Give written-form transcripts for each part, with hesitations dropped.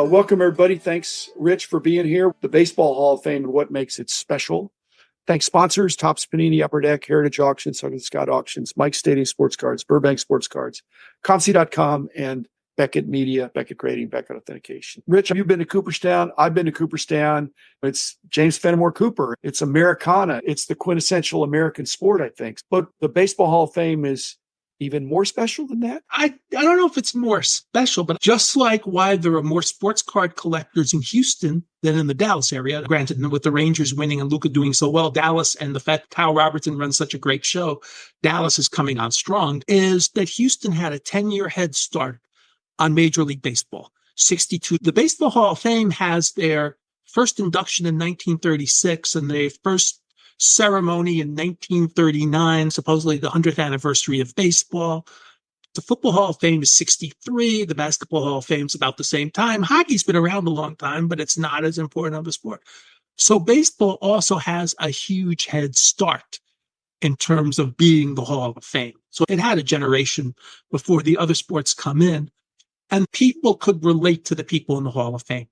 Welcome, everybody. Thanks, Rich, for being here. The Baseball Hall of Fame and what makes it special. Thanks, sponsors, Topps Panini, Upper Deck, Heritage Auctions, Huggins Scott Auctions, Mike Stadium Sports Cards, Burbank Sports Cards, ComC.com, and Beckett Media, Beckett Grading, Beckett Authentication. Rich, you've been to Cooperstown. I've been to Cooperstown. It's James Fenimore Cooper. It's Americana. It's the quintessential American sport, I think. But the Baseball Hall of Fame is even more special than that? I don't know if it's more special, but just like why there are more sports card collectors in Houston than in the Dallas area, granted, with the Rangers winning and Luka doing so well, Dallas and the fact Kyle Robertson runs such a great show, Dallas is coming on strong, is that Houston had a 10-year head start on Major League Baseball. 62. The Baseball Hall of Fame has their first induction in 1936 and their first ceremony in 1939, supposedly the 100th anniversary of baseball. The Football Hall of Fame is 63. The Basketball Hall of Fame is about the same time. Hockey's been around a long time, but it's not as important of a sport. So baseball also has a huge head start in terms of being the Hall of Fame. So it had a generation before the other sports come in, and people could relate to the people in the Hall of Fame.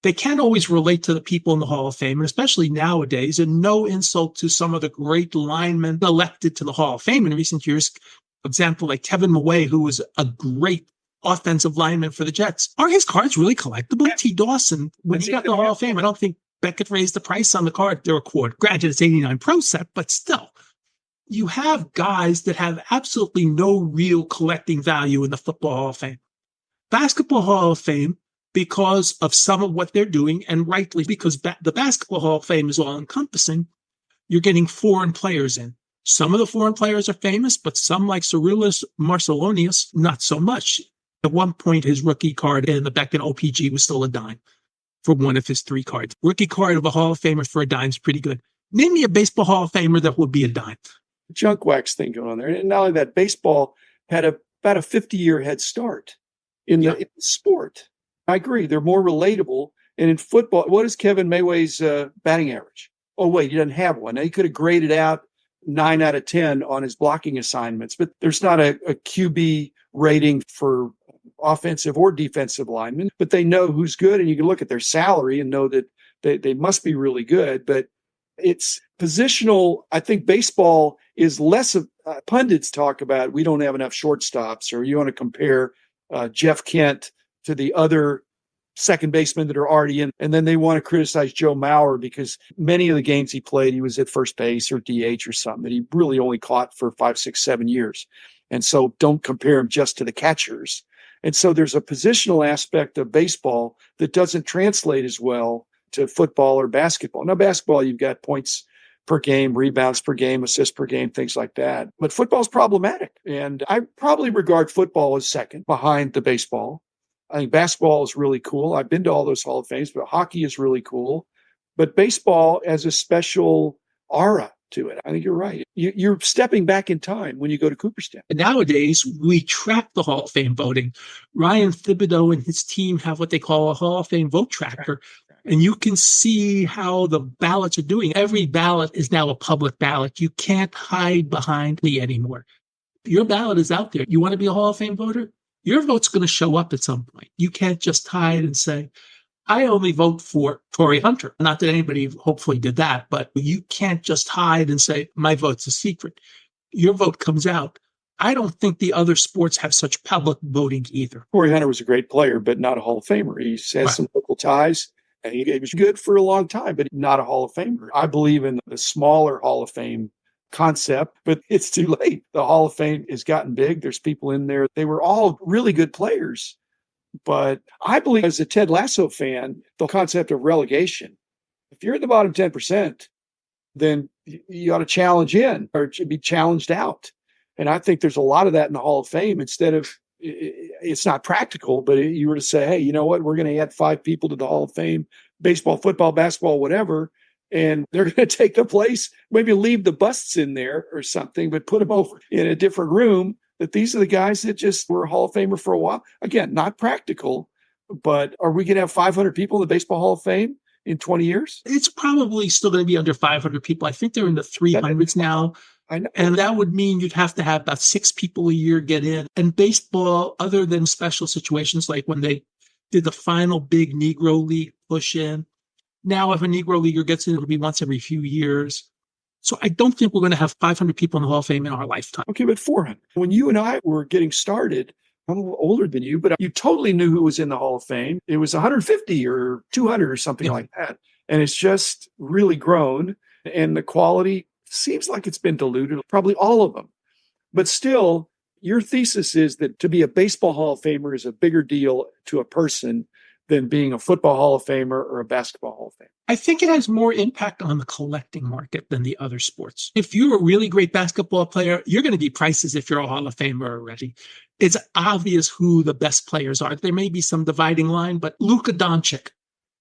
They can't always relate to the people in the Hall of Fame, and especially nowadays, and no insult to some of the great linemen elected to the Hall of Fame in recent years. For example, like Kevin Maway, who was a great offensive lineman for the Jets. Are his cards really collectible? T. Dawson, when he got the Hall of Fame, I don't think Beckett raised the price on the card. They're a quart. Granted, it's 89 Pro Set, but still. You have guys that have absolutely no real collecting value in the Football Hall of Fame. Basketball Hall of Fame, because of some of what they're doing, and rightly because the Basketball Hall of Fame is all-encompassing, you're getting foreign players in. Some of the foreign players are famous, but some, like Cyrilus Marcelonius, not so much. At one point, his rookie card in the Beckett OPG was still a dime for one of his 3 cards. Rookie card of a Hall of Famer for a dime is pretty good. Name me a Baseball Hall of Famer that would be a dime. Junk wax thing going on there. And not only that, baseball had about a 50-year head start in the sport. I agree. They're more relatable. And in football, what is Kevin Mayway's batting average? Oh, wait, he doesn't have one. Now, he could have graded out 9 out of 10 on his blocking assignments, but there's not a QB rating for offensive or defensive linemen, but they know who's good. And you can look at their salary and know that they must be really good. But it's positional. I think baseball is less of pundits talk about we don't have enough shortstops, or you want to compare Jeff Kent to the other second basemen that are already in. And then they want to criticize Joe Mauer because many of the games he played, he was at first base or DH or something that he really only caught for 5, 6, 7 years. And so don't compare him just to the catchers. And so there's a positional aspect of baseball that doesn't translate as well to football or basketball. Now, basketball, you've got points per game, rebounds per game, assists per game, things like that. But football's problematic. And I probably regard football as second behind the baseball. I think basketball is really cool. I've been to all those Hall of Fames, but hockey is really cool. But baseball has a special aura to it. I think you're right. You're stepping back in time when you go to Cooperstown. And nowadays, we track the Hall of Fame voting. Ryan Thibodeau and his team have what they call a Hall of Fame vote tracker. And you can see how the ballots are doing. Every ballot is now a public ballot. You can't hide behind me anymore. Your ballot is out there. You want to be a Hall of Fame voter? Your vote's going to show up at some point. You can't just hide and say, I only vote for Torrey Hunter. Not that anybody hopefully did that, but you can't just hide and say, my vote's a secret. Your vote comes out. I don't think the other sports have such public voting either. Torrey Hunter was a great player, but not a Hall of Famer. He has some local ties, and he was good for a long time, but not a Hall of Famer. I believe in the smaller Hall of Fame concept, but it's too late. The Hall of Fame has gotten big. There's people in there. They were all really good players. But I believe as a Ted Lasso fan, the concept of relegation, if you're at the bottom 10%, then you ought to challenge in, or it should be challenged out. And I think there's a lot of that in the Hall of Fame. Instead of, it's not practical, but you were to say, hey, you know what, we're going to add 5 people to the Hall of Fame, baseball, football, basketball, whatever. And they're going to take the place, maybe leave the busts in there or something, but put them over in a different room. That these are the guys that just were Hall of Famer for a while. Again, not practical, but are we going to have 500 people in the Baseball Hall of Fame in 20 years? It's probably still going to be under 500 people. I think they're in the 300s now. I know. And that would mean you'd have to have about 6 people a year get in. And baseball, other than special situations like when they did the final big Negro League push in. Now, if a Negro Leaguer gets in, it'll be once every few years. So I don't think we're going to have 500 people in the Hall of Fame in our lifetime. Okay, but 400. When you and I were getting started, I'm a little older than you, but you totally knew who was in the Hall of Fame. It was 150 or 200 or something like that. And it's just really grown. And the quality seems like it's been diluted, probably all of them. But still, your thesis is that to be a baseball Hall of Famer is a bigger deal to a person than being a football Hall of Famer or a basketball Hall of Famer. I think it has more impact on the collecting market than the other sports. If you're a really great basketball player, you're going to be priced as if you're a Hall of Famer already. It's obvious who the best players are. There may be some dividing line, but Luka Doncic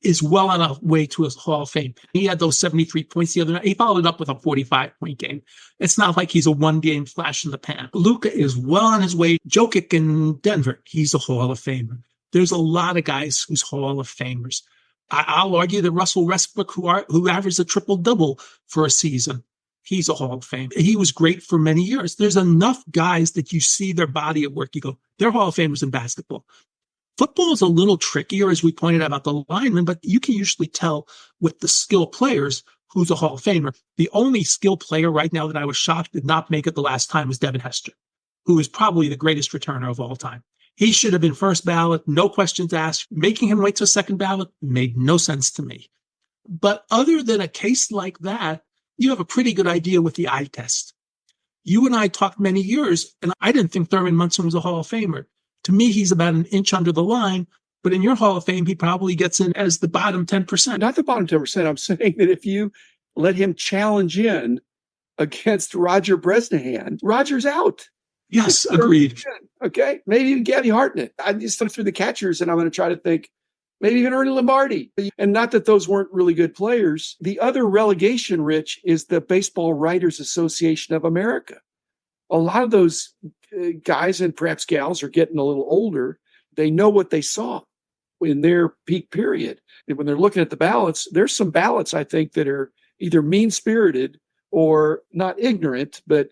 is well on a way to his Hall of Fame. He had those 73 points the other night. He followed up with a 45-point game. It's not like he's a one-game flash in the pan. Luka is well on his way. Jokic in Denver, he's a Hall of Famer. There's a lot of guys who's Hall of Famers. I'll argue that Russell Westbrook, who averaged a triple-double for a season, he's a Hall of Fame. He was great for many years. There's enough guys that you see their body of work. You go, they're Hall of Famers in basketball. Football is a little trickier, as we pointed out about the linemen, but you can usually tell with the skill players who's a Hall of Famer. The only skill player right now that I was shocked did not make it the last time was Devin Hester, who is probably the greatest returner of all time. He should have been first ballot, no questions asked. Making him wait till second ballot made no sense to me. But other than a case like that, you have a pretty good idea with the eye test. You and I talked many years, and I didn't think Thurman Munson was a Hall of Famer. To me, he's about an inch under the line, but in your Hall of Fame, he probably gets in as the bottom 10%. Not the bottom 10%. I'm saying that if you let him challenge in against Roger Bresnahan, Roger's out. Yes, agreed. Okay, maybe even Gabby Hartnett. I just look through the catchers, and I'm going to try to think maybe even Ernie Lombardi. And not that those weren't really good players. The other relegation, Rich, is the Baseball Writers Association of America. A lot of those guys and perhaps gals are getting a little older. They know what they saw in their peak period. And when they're looking at the ballots, there's some ballots, I think, that are either mean-spirited or not ignorant, but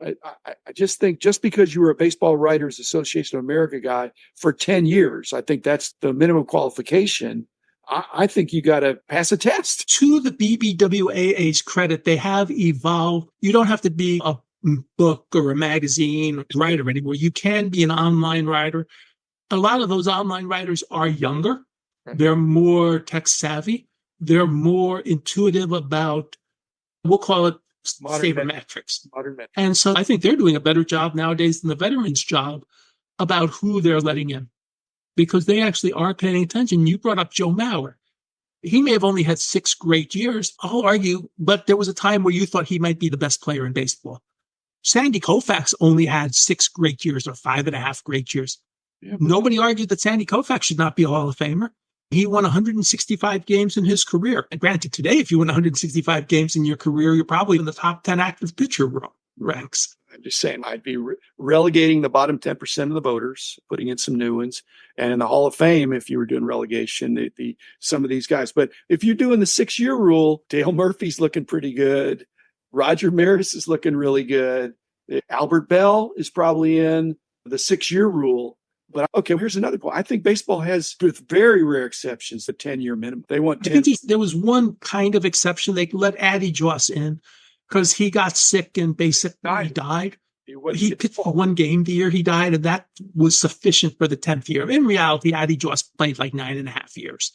I just think just because you were a Baseball Writers Association of America guy for 10 years, I think that's the minimum qualification. I think you got to pass a test. To the BBWAA's credit, they have evolved. You don't have to be a book or a magazine writer anymore. You can be an online writer. A lot of those online writers are younger. They're more tech savvy. They're more intuitive about, we'll call it, sabermetrics. And so I think they're doing a better job nowadays than the veterans' job about who they're letting in, because they actually are paying attention. You brought up Joe Mauer. He may have only had 6 great years, I'll argue, but there was a time where you thought he might be the best player in baseball. Sandy Koufax only had 6 great years or 5.5 great years. Yeah, nobody argued that Sandy Koufax should not be a Hall of Famer. He won 165 games in his career. And granted, today, if you win 165 games in your career, you're probably in the top 10 active pitcher ranks. I'm just saying I'd be relegating the bottom 10% of the voters, putting in some new ones. And in the Hall of Fame, if you were doing relegation, some of these guys. But if you're doing the 6-year rule, Dale Murphy's looking pretty good. Roger Maris is looking really good. Albert Bell is probably in the 6-year rule. But okay, here's another point. I think baseball has, with very rare exceptions, the 10-year minimum. They want 10. I think there was one kind of exception. They let Addy Joss in because he got sick and basically died. He pitched for 1 game the year he died, and that was sufficient for the 10th year. In reality, Addy Joss played like 9.5 years.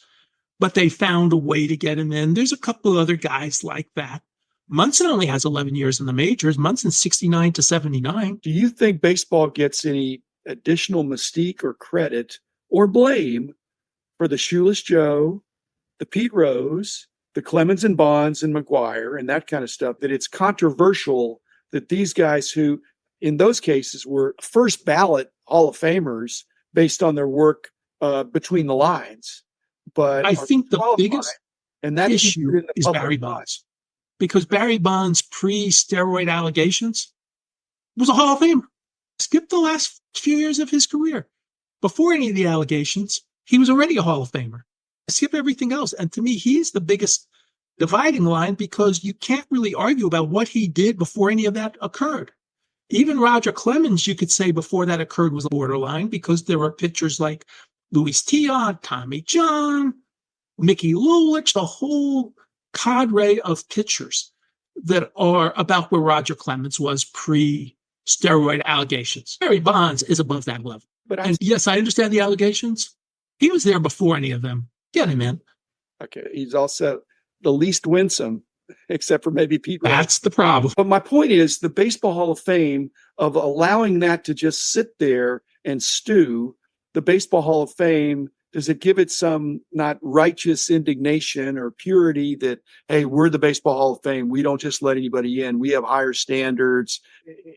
But they found a way to get him in. There's a couple of other guys like that. Munson only has 11 years in the majors. Munson's 69 to 79. Do you think baseball gets any additional mystique or credit or blame for the Shoeless Joe, the Pete Rose, the Clemens and Bonds and McGuire and that kind of stuff, that it's controversial that these guys who in those cases were first ballot Hall of Famers based on their work between the lines? But I think the biggest and that issue is Barry Bonds, because Barry Bonds pre-steroid allegations was a Hall of Famer. Skip the last few years of his career. Before any of the allegations, he was already a Hall of Famer. Skip everything else. And to me, he's the biggest dividing line because you can't really argue about what he did before any of that occurred. Even Roger Clemens, you could say before that occurred, was borderline because there were pitchers like Luis Tiant, Tommy John, Mickey Lulich, the whole cadre of pitchers that are about where Roger Clemens was pre-steroid allegations. Barry Bonds is above that level. And yes, I understand the allegations. He was there before any of them. Get him in. Okay. He's also the least winsome, except for maybe Pete Rose. That's the problem. But my point is the Baseball Hall of Fame, of allowing that to just sit there and stew, the Baseball Hall of Fame, does it give it some not righteous indignation or purity that, hey, we're the Baseball Hall of Fame. We don't just let anybody in. We have higher standards.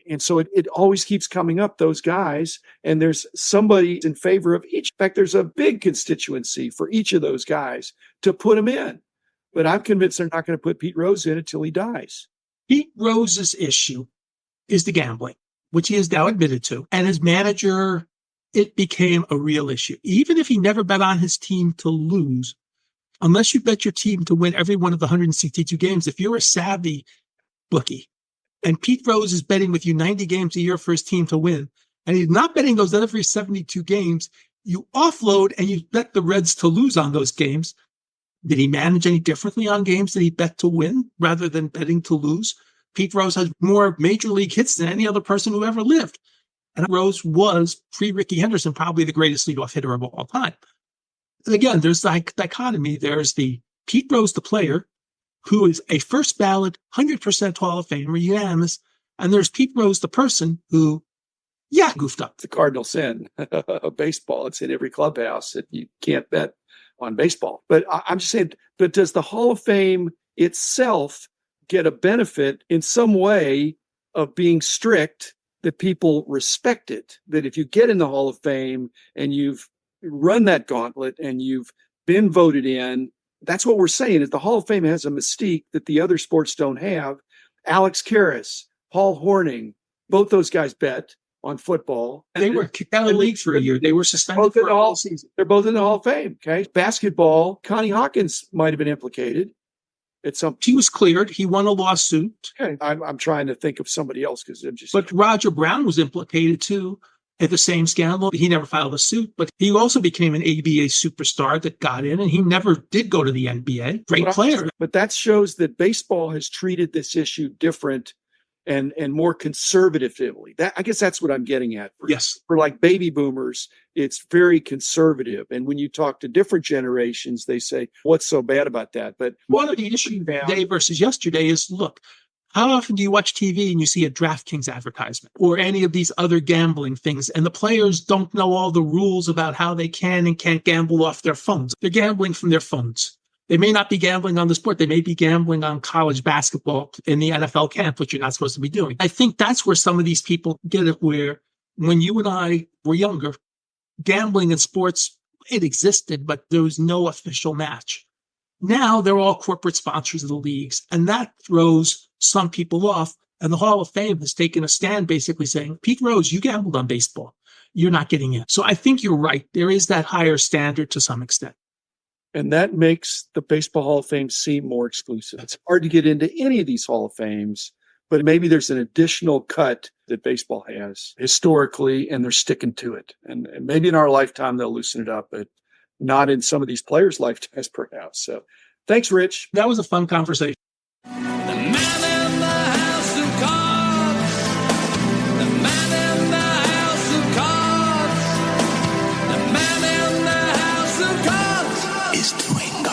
And so it always keeps coming up, those guys. And there's somebody in favor of each. In fact, there's a big constituency for each of those guys to put them in. But I'm convinced they're not going to put Pete Rose in until he dies. Pete Rose's issue is the gambling, which he has now admitted to. And as manager, it became a real issue. Even if he never bet on his team to lose, unless you bet your team to win every one of the 162 games, if you're a savvy bookie and Pete Rose is betting with you 90 games a year for his team to win, and he's not betting those every 72 games, you offload and you bet the Reds to lose on those games. Did he manage any differently on games that he bet to win rather than betting to lose? Pete Rose has more major league hits than any other person who ever lived. And Rose was, pre-Ricky Henderson, probably the greatest leadoff hitter of all time. And again, there's like dichotomy. There's the Pete Rose, the player, who is a first ballot, 100% Hall of Famer, unanimous. And there's Pete Rose, the person who, goofed up. The cardinal sin of baseball. It's in every clubhouse that you can't bet on baseball. But I'm just saying, but does the Hall of Fame itself get a benefit in some way of being strict, that people respect it? That if you get in the Hall of Fame and you've run that gauntlet and you've been voted in, that's what we're saying, is the Hall of Fame has a mystique that the other sports don't have. Alex Karras, Paul Hornung, both those guys bet on football. They were kicked out of the league for a year. They were suspended for a whole season. They're both in the Hall of Fame. Okay. Basketball, Connie Hawkins might have been implicated. He was cleared. He won a lawsuit. Okay. I'm trying to think of somebody else because I'm just. But Roger Brown was implicated too in the same scandal. He never filed a suit, but he also became an ABA superstar that got in, and he never did go to the NBA. Great player. But that shows that baseball has treated this issue different and more conservatively. I guess that's what I'm getting at. For like baby boomers, it's very conservative. And when you talk to different generations, they say, what's so bad about that? But one of the issues today versus yesterday is, look, how often do you watch TV and you see a DraftKings advertisement or any of these other gambling things, and the players don't know all the rules about how they can and can't gamble off their phones? They're gambling from their phones. They may not be gambling on the sport. They may be gambling on college basketball in the NFL camp, which you're not supposed to be doing. I think that's where some of these people get it, where when you and I were younger, gambling in sports, it existed, but there was no official match. Now they're all corporate sponsors of the leagues, and that throws some people off. And the Hall of Fame has taken a stand basically saying, Pete Rose, you gambled on baseball. You're not getting in. So I think you're right. There is that higher standard to some extent. And that makes the Baseball Hall of Fame seem more exclusive. It's hard to get into any of these Hall of Fames, but maybe there's an additional cut that baseball has historically, and they're sticking to it. And maybe in our lifetime, they'll loosen it up, but not in some of these players' lifetimes, perhaps. So thanks, Rich. That was a fun conversation. Is doing